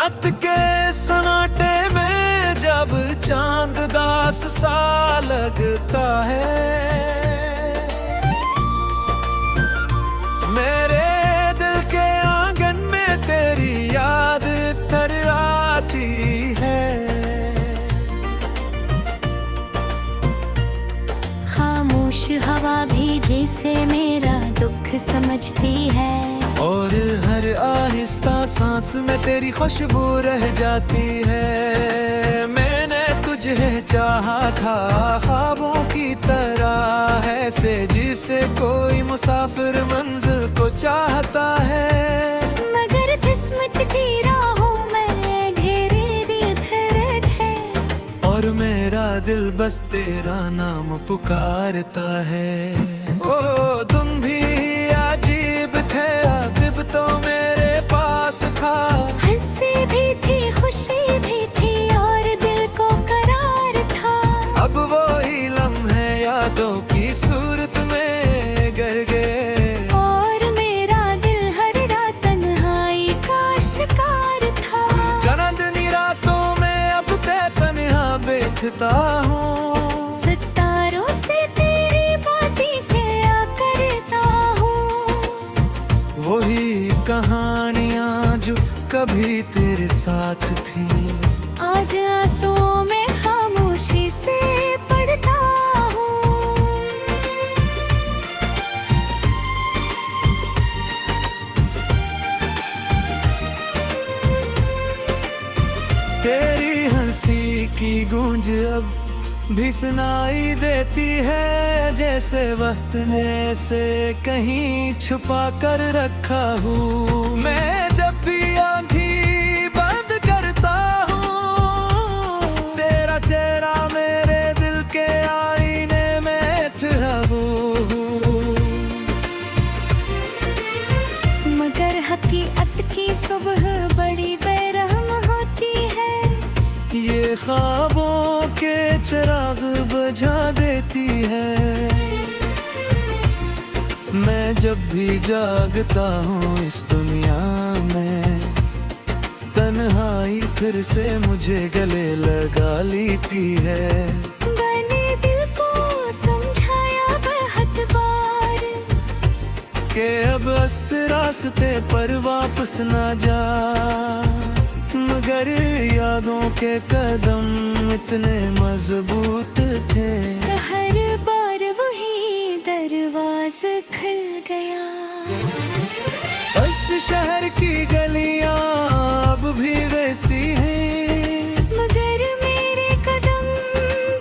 रात के सन्नाटे में जब चांद दास सा लगता है, मेरे दिल के आंगन में तेरी याद तर आती है। खामोश हवा भी जैसे मेरा दुख समझती है, और हर आहिस्ता सांस में तेरी खुशबू रह जाती है। मैंने तुझे चाहा था ख्वाबों की तरह, ऐसे जिसे कोई मुसाफिर मंजिल को चाहता है। मगर किस्मत की राहों में घेरे दिए थे, और मेरा दिल बस तेरा नाम पुकारता है। ओ तुम भी अजीब थे, अजीब तो मेरे पास था। हंसी भी थी, खुशी भी थी, और दिल को करार था। अब वो ही लम्हे यादों की सूरत में गिर गए, और मेरा दिल हर रात तन्हाई का शिकार था। चांदनी रातों में अब मैं तन्हा बैठता हूँ। सितारों से तेरी बातें किया करता हूँ, वही कहानियाँ जो कभी तेरे साथ थी, आज आंसुओं में खामोशी से पढ़ता हूँ। तेरी हंसी की गूंज अब भी सुनाई देती है, जैसे वक्त ने से कहीं छुपा कर रखा हूँ। मैं जब भी आंखें बंद करता हूँ, तेरा चेहरा मेरे दिल के आईने में ठहरा हूँ। मगर हकीकत की सुबह बड़ी बेरहम होती है, ये ख्वाबों के चिराग बुझा देती है। मैं जब भी जागता हूँ इस दुनिया में, तन्हाई फिर से मुझे गले लगा लेती है। मैंने दिल को समझाया बहुत बार कि अब इस रास्ते पर वापस ना जा, मगर यादों के कदम इतने मजबूत थे। हर बार वही दरवाज़ा खुल गया। बस शहर की गलियां अब भी वैसी हैं, मगर मेरे कदम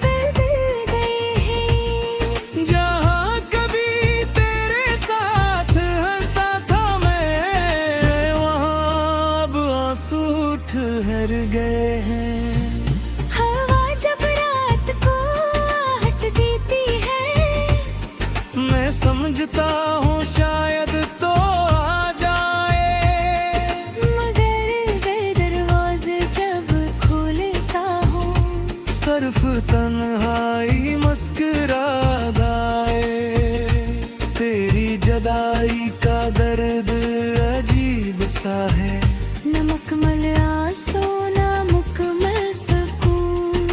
बदल गए हैं। जहाँ कभी तेरे साथ हंसा था मैं, वहाँ अब आंसू ठहर गए हैं। हवा जब रात को आहट देती है, मैं समझता हूँ शायद तो आ जाए, मगर वे दरवाजे जब खोलता हूँ, सिर्फ तन्हाई मुस्कुराए। तेरी जुदाई का दर्द अजीब सा है, न मुकम्मल आंसू न मुकम्मल सुकून।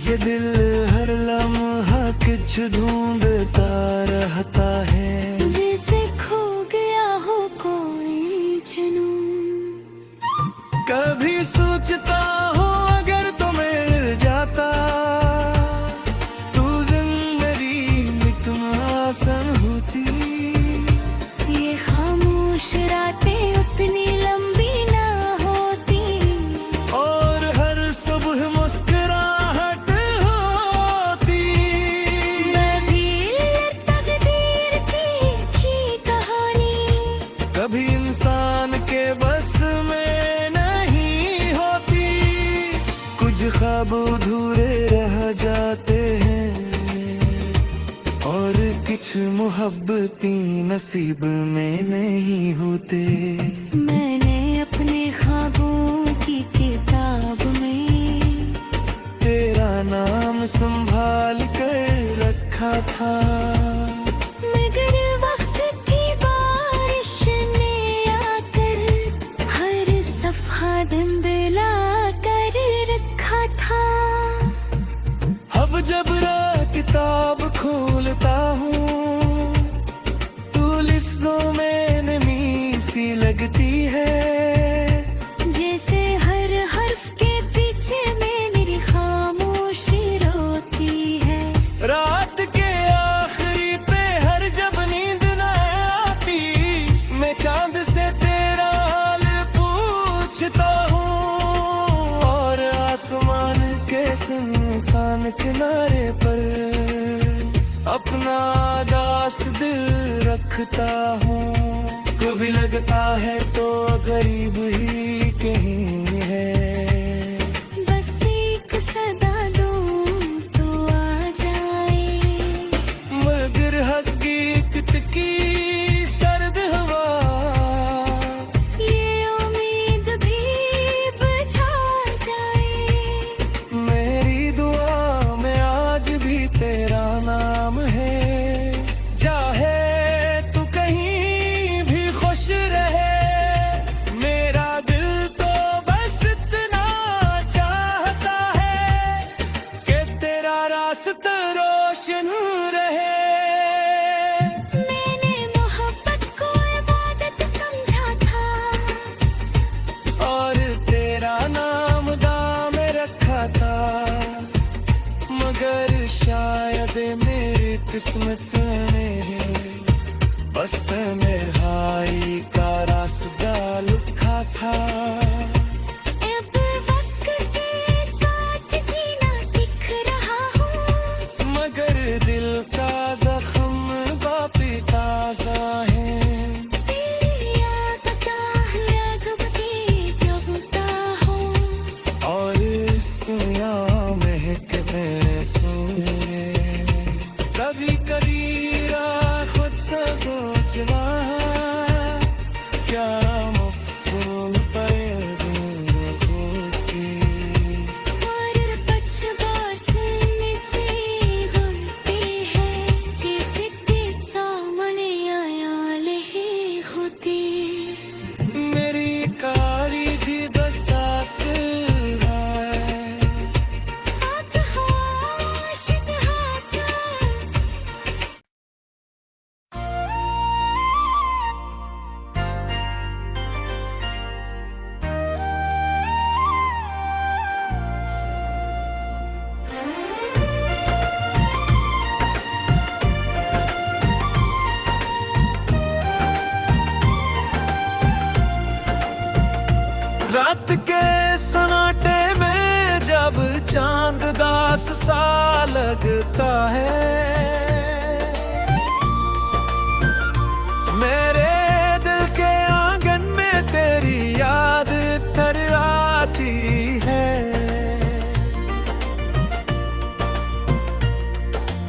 ये दिल हर लम्हा कुछ ढूंढता रहता है, जैसे खो गया हो कोई जुनून। कभी सोचता हूँ अगर तो मिल जाता, तू जिंदगी में तुम आसान होती। ये खामोश रातें उतनी लंबी ना होती, और हर सुबह मुस्कुराहट होती। मैं भी तकदीर की कहानी कभी इंसान के बस में नहीं होती, कुछ ख्वाब अधूरे रह जाते हैं, और कुछ मोहब्बतें नसीब में नहीं होते। मैंने अपने ख्वाबों की किताब में तेरा नाम संभाल कर रखा था, मगर वक्त की बारिश ने आकर हर सफा किनारे पर अपना दास दिल रखता हूँ। कभी लगता है तो गरीब ही कहीं है। बस एक सदा दूं तो आ जाए, मगर हकीकत की सर्द हवा ये उम्मीद भी बुझा जाए। मेरी दुआ में आज भी तेरा नाम है। चाहे तू कहीं भी खुश रहे, मेरा दिल तो बस इतना चाहता है कि तेरा रास्ता रोशन रहे। मैंने मोहब्बत को इबादत समझा था, और तेरा नाम दाम रखा था, मगर शायद मेरी किस्मत ने बस तन्हाई का रास्ता लिखा था। अब वक्त के साथ जीना सीख रहा हूँ, मगर दिल का जख्म बापी ताजा है। तेरी याद का लगब के जबता हूँ। और इस दुनिया महकते सोए कभी कबीरा खुद से सोचना, क्या मफसूल और पछतावा सुनने से होती है, जैसे कि सामने आया ले होती। मेरी कारी थी बस सांस है। हाथ आशिक हाथ रात के सन्नाटे में जब चांद दास सा लगता है, मेरे दिल के आंगन में तेरी याद तर आती है।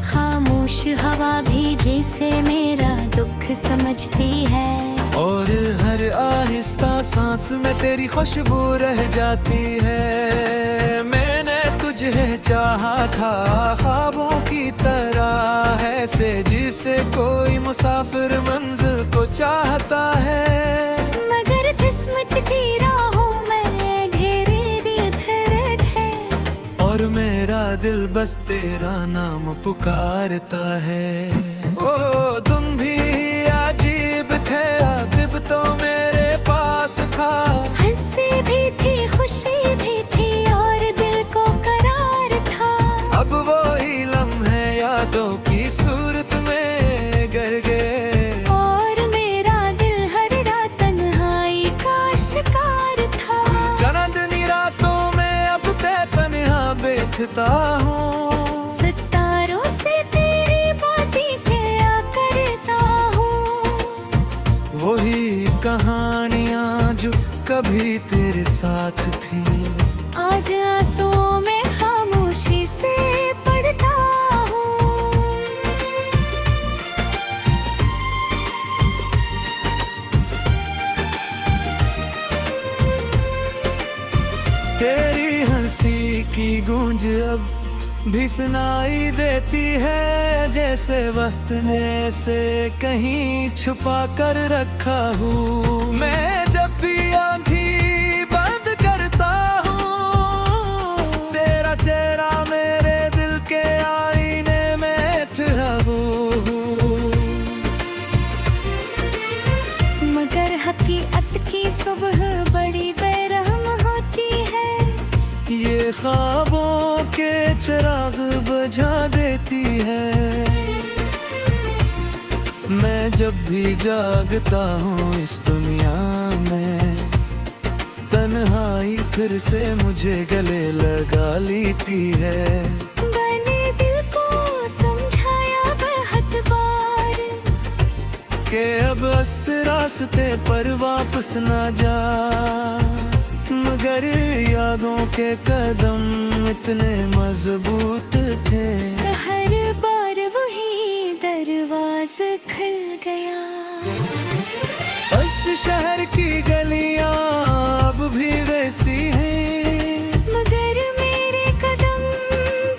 खामोश हवा भी जैसे मेरा दुख समझती है, और हर आहिस्ता सांस में तेरी खुशबू रह जाती है। मैंने तुझे चाहा था ख्वाबों की तरह, ऐसे जिसे कोई मुसाफिर मंजिल को चाहता है। मगर किस्मत की राहों में घेरे भी धरत है, और मेरा दिल बस तेरा नाम पुकारता है। ओ तुम भी अजीब थे, अदब तो मेरे पास था। हंसी भी थी खुशी भी थी और दिल को करार था। अब वो ही लम्हे यादों की सूरत में गर गए, और मेरा दिल हर रात तन्हाई का शिकार था। चांदनी रातों में अब मैं तन्हा बैठता हूँ। सितारों से तेरी बातें किया करता हूँ, वही कहानियाँ जो कभी तेरे साथ थी, आज आंसुओं में खामोशी से पढ़ता हूँ। तेरी हंसी की गूंज अब भी सुनाई देती है, जैसे वक्त ने से कहीं छुपा कर रखा हूँ। मैं जब भी आंखें बंद करता हूँ, तेरा चेहरा मेरे दिल के आईने में ठहरा हूँ। मगर हकीकत की सुबह बड़ी बेरहम होती है, ये ख्वाबों के चिराग बुझा देती है। मैं जब भी जागता हूँ इस दुनिया में, तन्हाई फिर से मुझे गले लगा लेती है। बने के अब इस रास्ते पर वापस ना जा, मगर यादों के कदम इतने मजबूत थे। हर बार वही दरवाजा खुल गया। बस शहर की गलियां अब भी वैसी हैं, मगर मेरे कदम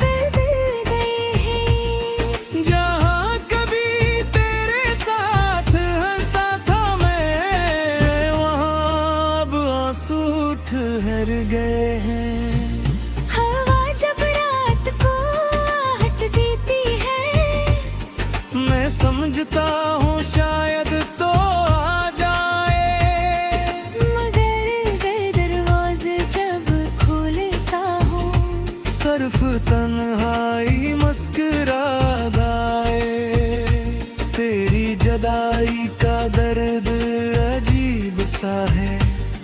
बदल गए हैं। जहाँ कभी तेरे साथ हंसा था मैं, वहाँ अब आंसू ठहर गए हैं। हवा जब रात को आहट देती है, मैं समझता हूँ शायद तो आ जाए, मगर दरवाजे जब खोलता हूँ, सिर्फ तन्हाई मुस्कुरा आए। तेरी जुदाई का दर्द अजीब सा है,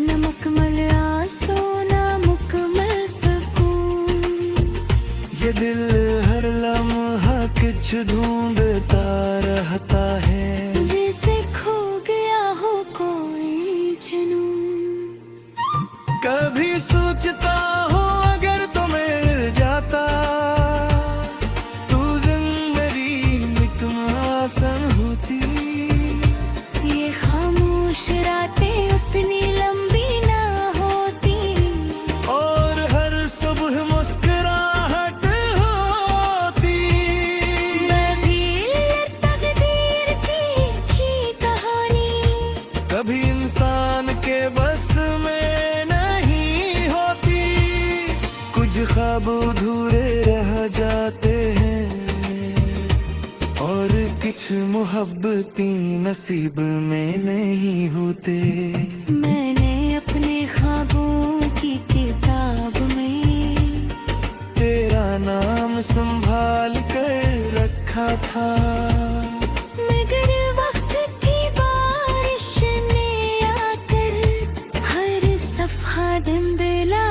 न मुकम्मल आंसू न मुकम्मल सुकून। ये दिल हर लम्हा कुछ ढूंढता रहता है, जैसे खो गया हो कोई जुनून। कभी सोचता हूँ अगर तो मिल जाता, तू जिंदगी में तुम आसान होती। ये खामोश रातें उतनी लंबी ना होती, और हर सुबह मुस्कुराहट होती। मैं भी तकदीर की कहानी, कभी इंसान के बस में नहीं होती, कुछ ख्वाब अधूरे रह जाते हैं, और कुछ मोहब्बतें नसीब में नहीं होते। मैंने अपने ख्वाबों की किताब में तेरा नाम संभाल कर रखा था, मगर वक्त की बारिश ने आकर हर सफा धुंधला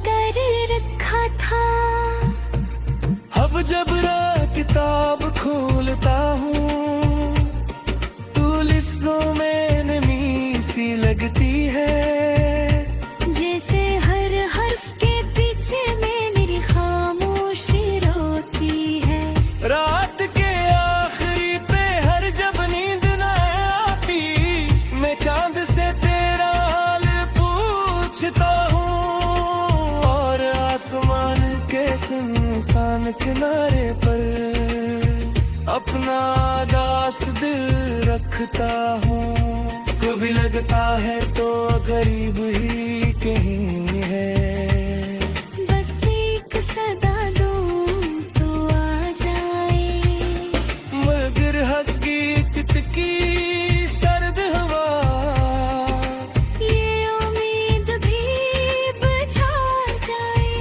कर रखा था। अब जब किताब खोलता हूँ, तू लिफ्जों में नमी सी लगती है, जैसे हर हर्फ के पीछे में मेरी खामोशी रोती है। रात के आखिरी पहर जब नींद न आती, मैं चांद से तेरा हाल पूछता हूँ, और आसमान के सुनसान किनारे पर अपना दास दिल रखता हूँ। कभी लगता है तो गरीब ही कहीं है, बस एक सदा दूं तो आ जाए, मगर हकीकत की सर्द हवा ये उम्मीद भी बुझा जाए।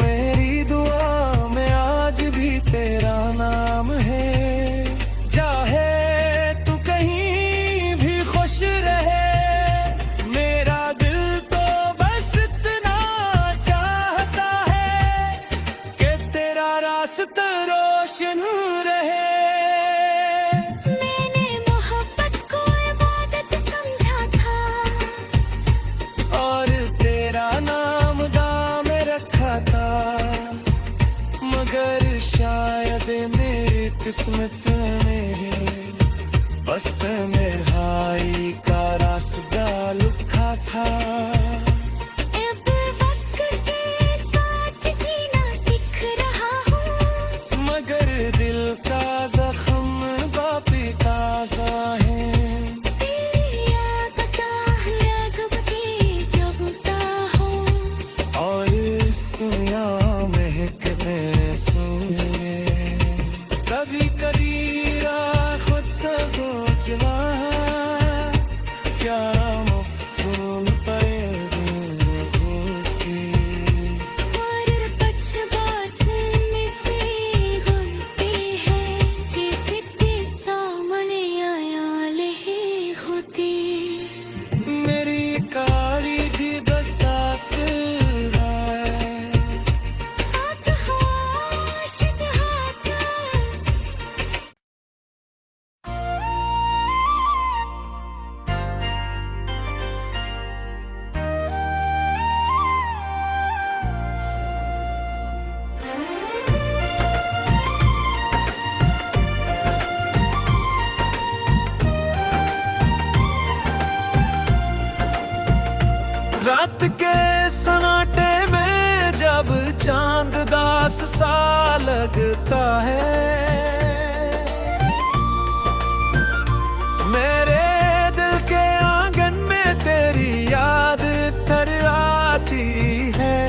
मेरी दुआ में आज भी तेरा नाम है, चाहे तू कहीं भी खुश रहे, मेरा दिल तो बस इतना चाहता है कि तेरा रास्ता रोशन रहे। मैंने मोहब्बत को इबादत समझा था, और तेरा नाम दाम रखा था, मगर शायद मेरी किस्मत में बस तन्हाई का रास्ता लिखा था। अब वक्त के साथ जीना सीख रहा हूँ, मगर दिल का जख्म बापी ताजा है, तेरी याद का राग भी जबता हूँ, और इस दुनिया में कितने सुने, कभी कभी खुद से सोचना रात के सन्नाटे में जब चांद दास सा लगता है, मेरे दिल के आंगन में तेरी याद तर आती है।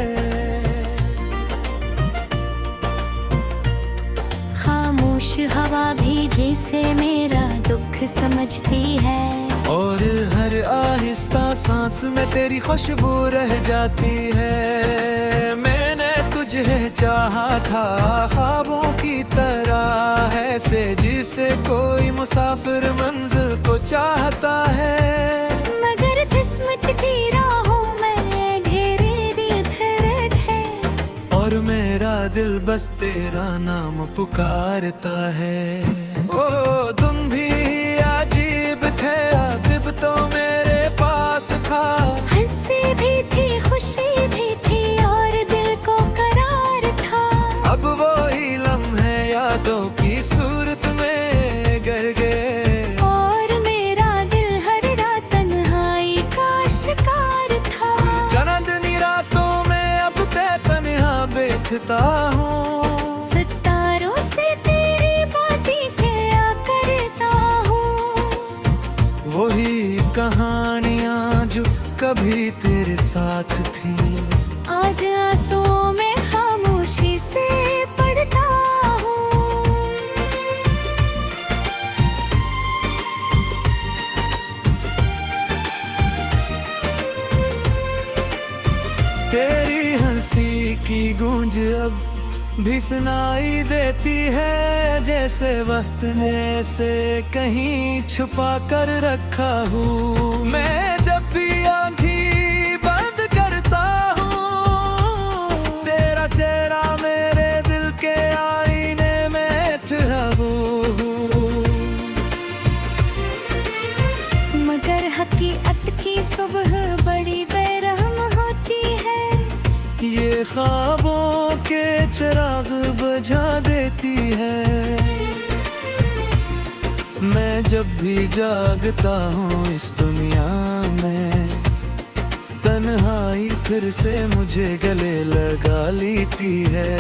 खामोश हवा भी जैसे मेरा दुख समझती है, और हर आहिस्ता सांस में तेरी खुशबू रह जाती है। मैंने तुझे चाहा था ख्वाबों की तरह, ऐसे जिसे कोई मुसाफिर मंजिल को चाहता है। मगर किस्मत की राहों में घेरे भी तेरे थे, और मेरा दिल बस तेरा नाम पुकारता है। ओ तुम भी अजीब थे, अजीब तो मेरे पास था। हंसी भी थी, खुशी भी थी, और दिल को करार था। अब वो ही लम्हे यादों की सूरत में गर गए, और मेरा दिल हर रात तन्हाई का शिकार था। चांदनी रातों में अब मैं तन्हा बैठता हूँ। सितारों से तेरी बातें किया करता हूँ, वही कहानियाँ जो कभी तेरे साथ थी, आज आंसुओं में खामोशी से पढ़ता हूँ। तेरी हंसी की गूंज अब भी सुनाई देती है, जैसे वक्त ने से कहीं छुपा कर रखा हूँ। मैं जब भी आंखें बंद करता हूँ, तेरा चेहरा मेरे दिल के आईने में ठहरा हूँ। मगर हकीकत की सुबह बड़ी बेरहम होती है, ये ख्वाबों के चिराग बुझा देती है। मैं जब भी जागता हूँ इस दुनिया में, तन्हाई फिर से मुझे गले लगा लेती है।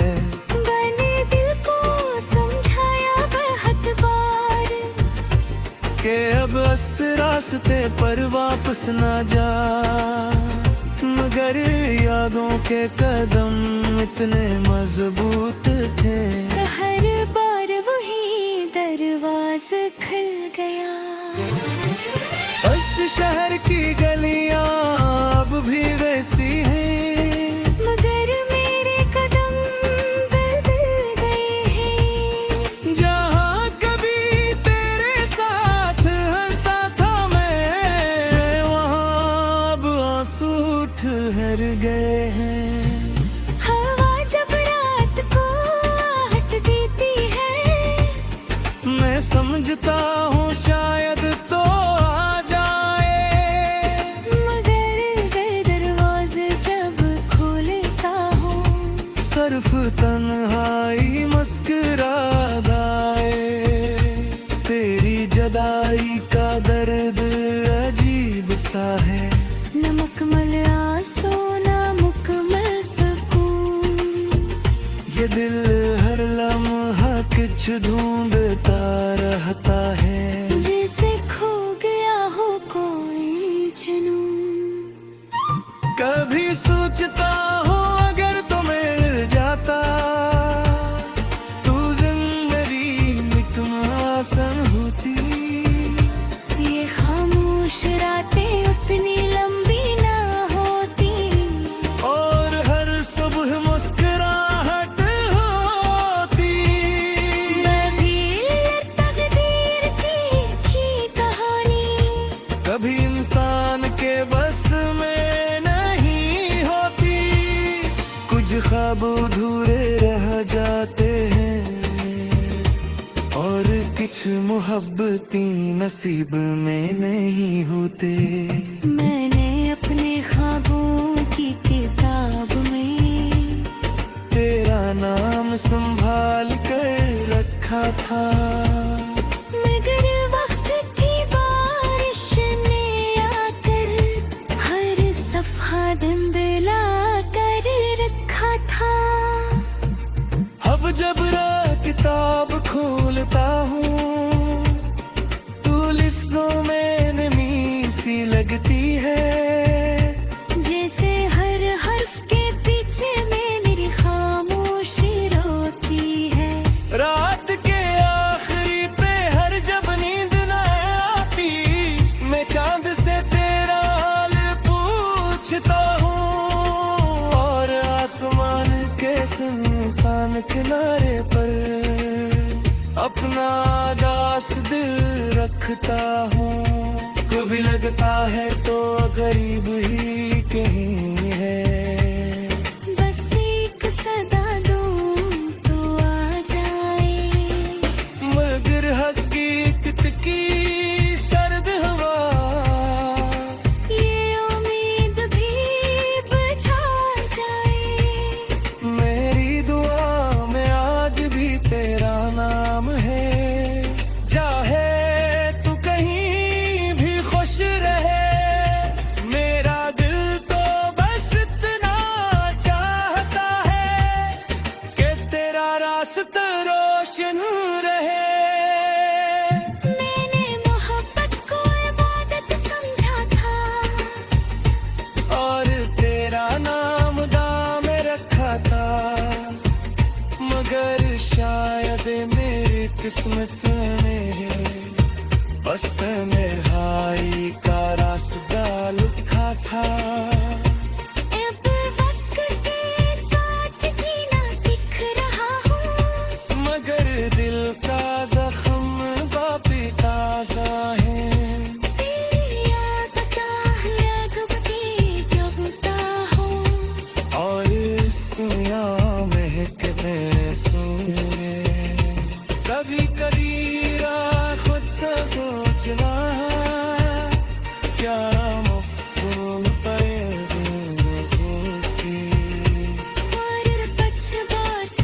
मैंने दिल को समझाया बहुत बार, के अब इस रास्ते पर वापस ना जा, मगर यादों के कदम इतने मजबूत थे। हर बार वही दरवाज़ा खुल गया। इस शहर की गलियां अब भी वैसी हैं, मगर मेरे कदम बदल गए हैं। जहाँ कभी तेरे साथ हंसा था मैं, वहाँ अब आंसू ठहर गए हैं। हवा जब रात को आहट देती है, मैं समझता हूँ शायद तो आ जाए, मगर वे दरवाजे जब खोलता हूँ, सिर्फ तन्हाई मुस्कुराए। तेरी जुदाई का दर्द अजीब सा है, न मुकम्मल आंसू न मुकम्मल सुकून। ये दिल हर लम्हा कुछ ढूंढता रहता है, जैसे खो गया हो कोई जुनून। कभी सोचता हूँ अगर तो मिल जाता, तू जिंदगी में तुम आसान होती। ये खामोश रातें उतनी लंबी ना होती, और हर सुबह मुस्कुराहट होती। मैं भी तकदीर की कहानी, कभी इंसान के बस में नहीं होती, कुछ ख्वाब अधूरे रह जाते हैं, और कुछ मोहब्बतें नसीब में नहीं होते। मैंने अपने ख्वाबों की किताब में तेरा नाम संभाल कर रखा था, मगर वक्त की बारिश ने आकर हर सफा किनारे पर अपना दास दिल रखता हूँ। कभी लगता है तो गरीब ही कहीं है। बस एक सदा दूं तो आ जाए, मगर हकीकत की सर्द हवा ये उम्मीद भी बुझा जाए। मेरी दुआ में आज भी तेरा नाम है। चाहे तू कहीं भी खुश रहे, मेरा दिल तो बस इतना चाहता है कि तेरा रास्ता रोशन रहे। मैंने मोहब्बत को इबादत समझा था, और तेरा नाम दाम रखा था, मगर शायद मेरी किस्मत में बस तन्हाई का रास्ता लिखा था। अब वक्त के साथ जीना सीख रहा हूँ, मगर दिल का जख्म बापी ताजा है। तेरी याद का लगती जगता हूँ। और इस दुनिया महकने सुने कभी कदीरा खुद से सोचना, क्या मफसूल पे होती। और पछबास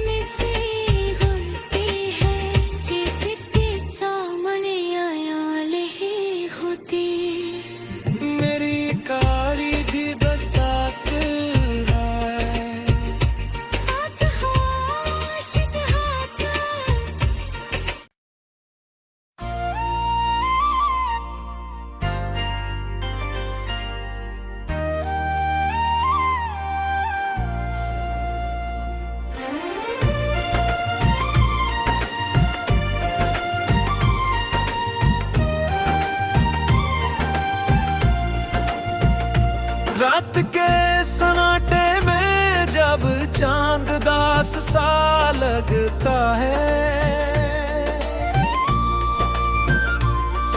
में से घूमती है, जैसे कि सामने आया ले होती। मेरी कारी थी बस सांस है, हाथ आशिक हाथ, रात के सन्नाटे में जब चांद दास सा लगता है,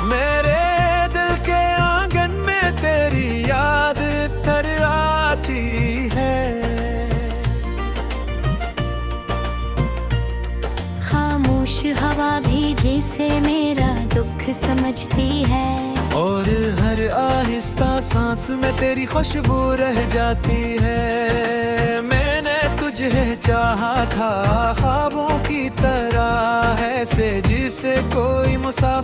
मेरे दिल के आंगन में तेरी याद तर आती है। खामोश हवा भी जैसे मेरा दुख समझती है, और हर आहिस्ता सांस में तेरी खुशबू रह जाती है। मैंने तुझे चाहा था ख्वाबों की तरह, ऐसे जिसे कोई मुसाफिर